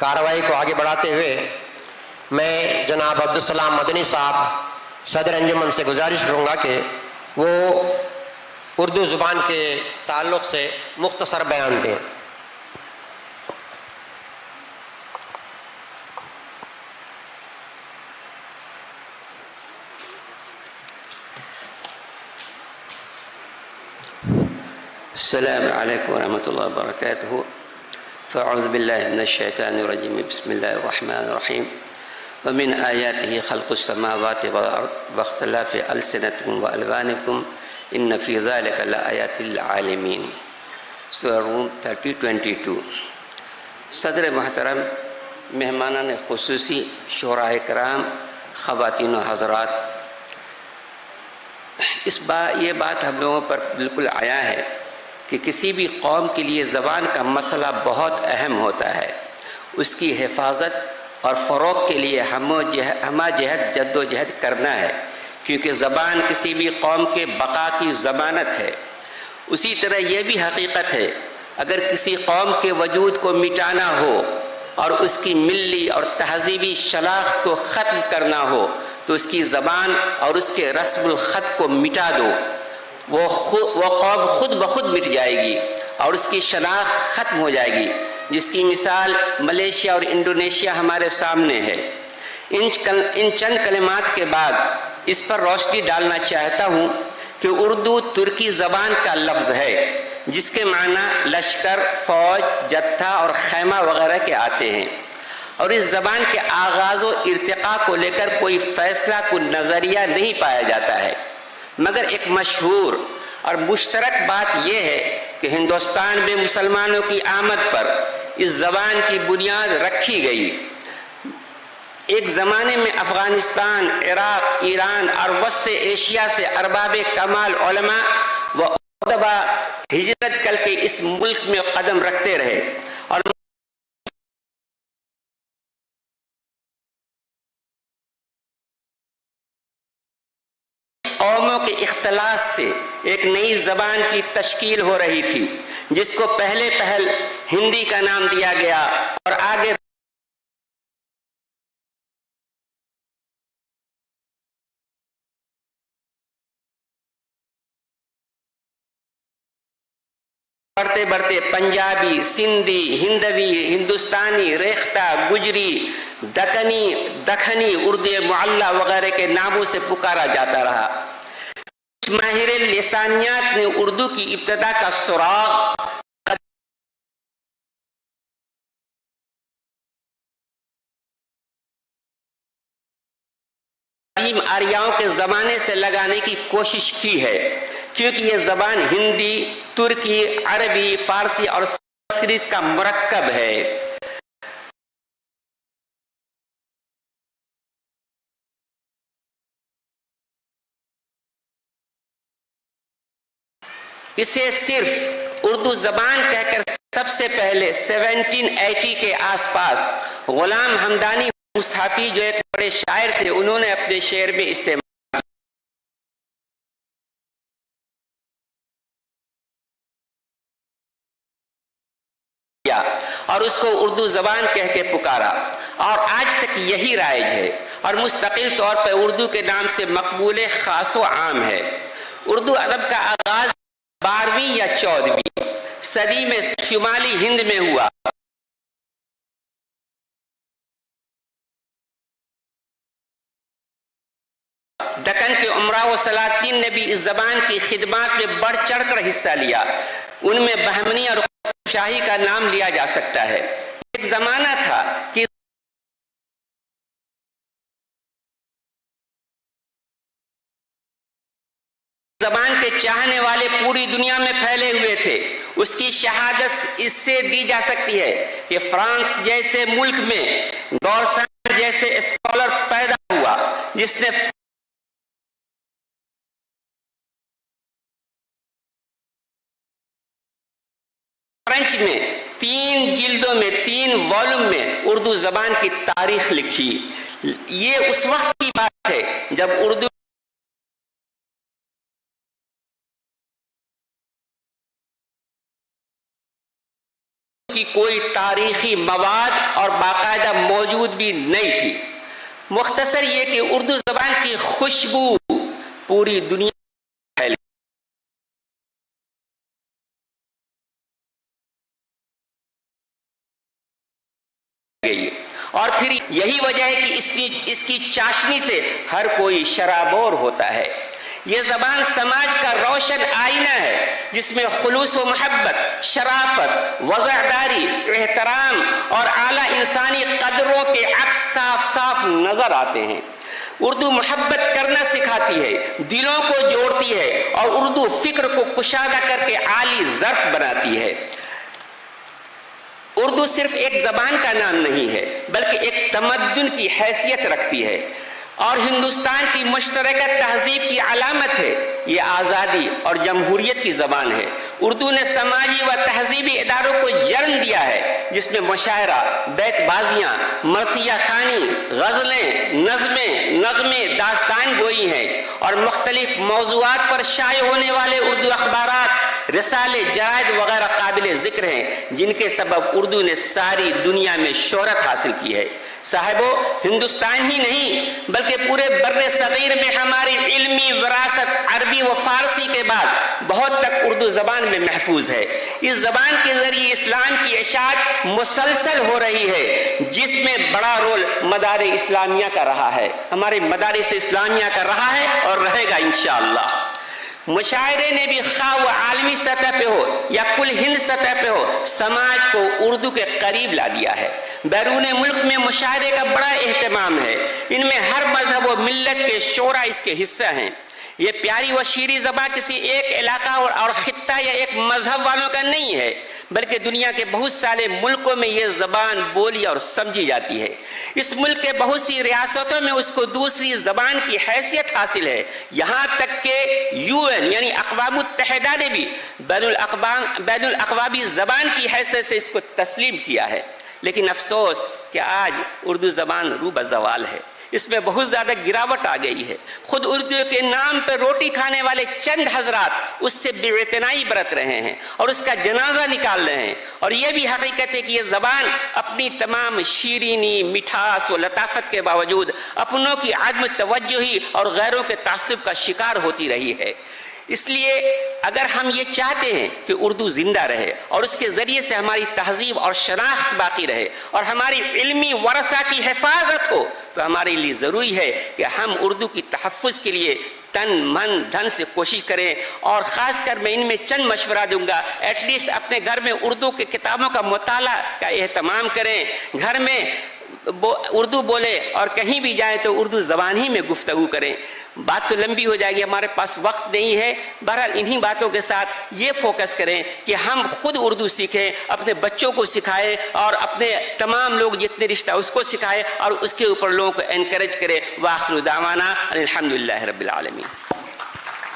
کارروائی کو آگے بڑھاتے ہوئے میں جناب عبدالسلام مدنی صاحب صدر انجمن سے گزارش کروں گا کہ وہ اردو زبان کے تعلق سے مختصر بیان دیں۔ السلام علیکم ورحمۃ اللہ وبرکاتہ۔ فاعوذ باللہ من الشیطان الرجیم، بسم اللہ الرحمن الرحیم۔ ومن آیاتہ خلق السماوات والارض واختلاف السنتکم والوانکم ان فی ذلک لآیات للعالمین۔ سورہ روم 30:22۔ صدر محترم، مہمانان خصوصی، شعراء کرام، خواتین و حضرات، یہ بات ہم لوگوں پر بالکل آیا ہے کہ کسی بھی قوم کے لیے زبان کا مسئلہ بہت اہم ہوتا ہے۔ اس کی حفاظت اور فروغ کے لیے ہمہ جہت جد و جہد کرنا ہے، کیونکہ زبان کسی بھی قوم کے بقا کی ضمانت ہے۔ اسی طرح یہ بھی حقیقت ہے، اگر کسی قوم کے وجود کو مٹانا ہو اور اس کی ملی اور تہذیبی شناخت کو ختم کرنا ہو تو اس کی زبان اور اس کے رسم الخط کو مٹا دو، وہ قوم خود بخود مٹ جائے گی اور اس کی شناخت ختم ہو جائے گی، جس کی مثال ملیشیا اور انڈونیشیا ہمارے سامنے ہے۔ ان چند کلمات کے بعد اس پر روشنی ڈالنا چاہتا ہوں کہ اردو ترکی زبان کا لفظ ہے جس کے معنی لشکر، فوج، جتھا اور خیمہ وغیرہ کے آتے ہیں، اور اس زبان کے آغاز و ارتقاء کو لے کر کوئی فیصلہ، کوئی نظریہ نہیں پایا جاتا ہے، مگر ایک مشہور اور مشترک بات یہ ہے کہ ہندوستان میں مسلمانوں کی آمد پر اس زبان کی بنیاد رکھی گئی۔ ایک زمانے میں افغانستان، عراق، ایران اور وسط ایشیا سے ارباب کمال علماء و ادبا ہجرت کر کے اس ملک میں قدم رکھتے رہے اور قوموں کے اختلاط سے ایک نئی زبان کی تشکیل ہو رہی تھی، جس کو پہلے پہل ہندی کا نام دیا گیا اور آگے بڑھتے بڑھتے پنجابی، سندھی، ہندوی، ہندوستانی، ریختہ، گجری، دکنی، اردو معلیٰ وغیرہ کے ناموں سے پکارا جاتا رہا۔ ماہر لسانیات نے اردو کی ابتدا کا سراغ قدیم آریاؤں کے زمانے سے لگانے کی کوشش کی ہے، کیونکہ یہ زبان ہندی، ترکی، عربی، فارسی اور سنسکرت کا مرکب ہے۔ اسے صرف اردو زبان کہہ کر سب سے پہلے 1780 کے آس پاس غلام حمدانی مصحفی، جو ایک بڑے شاعر تھے، انہوں نے اپنے شعر میں استعمال کیا اور اس کو اردو زبان کہہ کے پکارا، اور آج تک یہی رائج ہے اور مستقل طور پر اردو کے نام سے مقبول، خاص و عام ہے۔ اردو ادب کا آغاز 12ویں یا 14ویں صدی میں شمالی ہند میں ہوا۔ دکن کے امراء و سلاطین نے بھی اس زبان کی خدمات میں بڑھ چڑھ کر حصہ لیا۔ ان میں بہمنی اور شاہی کا نام لیا جا سکتا ہے۔ ایک زمانہ تھا کہ زبان کے چاہنے والے پوری دنیا میں پھیلے ہوئے تھے۔ اس کی شہادت اس سے دی جا سکتی ہے کہ فرانس جیسے ملک میں گورسان جیسے اسکالر پیدا ہوا جس نے فرینچ میں 3 جلدوں میں 3 والوم میں اردو زبان کی تاریخ لکھی۔ یہ اس وقت کی بات ہے جب اردو کی کوئی تاریخی مواد اور باقاعدہ موجود بھی نہیں تھی۔ مختصر یہ کہ اردو زبان کی خوشبو پوری دنیا پھیل گئی، اور پھر یہی وجہ ہے کہ اس کی چاشنی سے ہر کوئی شرابور ہوتا ہے۔ یہ زبان سماج کا روشن آئینہ ہے جس میں خلوص و محبت، شرافت، وضعداری، احترام اور اعلیٰ انسانی قدروں کے عکس صاف صاف نظر آتے ہیں۔ اردو محبت کرنا سکھاتی ہے، دلوں کو جوڑتی ہے، اور اردو فکر کو کشادہ کر کے عالی ظرف بناتی ہے۔ اردو صرف ایک زبان کا نام نہیں ہے بلکہ ایک تمدن کی حیثیت رکھتی ہے اور ہندوستان کی مشترکہ تہذیب کی علامت ہے۔ یہ آزادی اور جمہوریت کی زبان ہے۔ اردو نے سماجی و تہذیبی اداروں کو جنم دیا ہے جس میں مشاعرہ، بیت بازیاں، مرثیہ خوانی، غزلیں، نظمیں، نغمے، داستان گوئی ہیں، اور مختلف موضوعات پر شائع ہونے والے اردو اخبارات، رسالے، جرائد وغیرہ قابل ذکر ہیں جن کے سبب اردو نے ساری دنیا میں شہرت حاصل کی ہے۔ صاحبو، ہندوستان ہی نہیں بلکہ پورے بر صغیر میں ہماری علمی وراثت عربی و فارسی کے بعد بہت تک اردو زبان میں محفوظ ہے۔ اس زبان کے ذریعے اسلام کی اشاعت مسلسل ہو رہی ہے جس میں بڑا رول مدارس اسلامیہ کا رہا ہے، ہمارے مدارس اسلامیہ کا رہا ہے اور رہے گا انشاءاللہ۔ مشاعرے نے بھی خواہ وہ عالمی سطح پہ ہو یا کل ہند سطح پہ ہو سماج کو اردو کے قریب لا دیا ہے۔ بیرون ملک میں مشاعرے کا بڑا اہتمام ہے، ان میں ہر مذہب و ملت کے شعراء اس کے حصہ ہیں۔ یہ پیاری و شیریں زبان کسی ایک علاقہ اور خطہ یا ایک مذہب والوں کا نہیں ہے بلکہ دنیا کے بہت سارے ملکوں میں یہ زبان بولی اور سمجھی جاتی ہے۔ اس ملک کے بہت سی ریاستوں میں اس کو دوسری زبان کی حیثیت حاصل ہے، یہاں تک کہ UN یعنی اقوام متحدہ نے بھی بین الاقوامی زبان کی حیثیت سے اس کو تسلیم کیا ہے۔ لیکن افسوس کہ آج اردو زبان رو بزوال ہے، اس میں بہت زیادہ گراوٹ آ گئی ہے۔ خود اردو کے نام پہ روٹی کھانے والے چند حضرات اس سے بے اعتنائی برت رہے ہیں اور اس کا جنازہ نکال رہے ہیں، اور یہ بھی حقیقت ہے کہ یہ زبان اپنی تمام شیرینی، مٹھاس و لطافت کے باوجود اپنوں کی عدم توجہی اور غیروں کے تعصب کا شکار ہوتی رہی ہے۔ اس لیے اگر ہم یہ چاہتے ہیں کہ اردو زندہ رہے اور اس کے ذریعے سے ہماری تہذیب اور شناخت باقی رہے اور ہماری علمی ورثہ کی حفاظت ہو تو ہمارے لیے ضروری ہے کہ ہم اردو کی تحفظ کے لیے تن من دھن سے کوشش کریں، اور خاص کر میں ان میں چند مشورہ دوں گا۔ ایٹ لیسٹ اپنے گھر میں اردو کے کتابوں کا مطالعہ کا اہتمام کریں، گھر میں اردو بولے اور کہیں بھی جائیں تو اردو زبان ہی میں گفتگو کریں۔ بات تو لمبی ہو جائے گی، ہمارے پاس وقت نہیں ہے، بہرحال انہی باتوں کے ساتھ یہ فوکس کریں کہ ہم خود اردو سیکھیں، اپنے بچوں کو سکھائیں اور اپنے تمام لوگ جتنے رشتہ اس کو سکھائیں اور اس کے اوپر لوگوں کو انکریج کریں۔ وآخر دعوانا الحمدللہ رب العالمین۔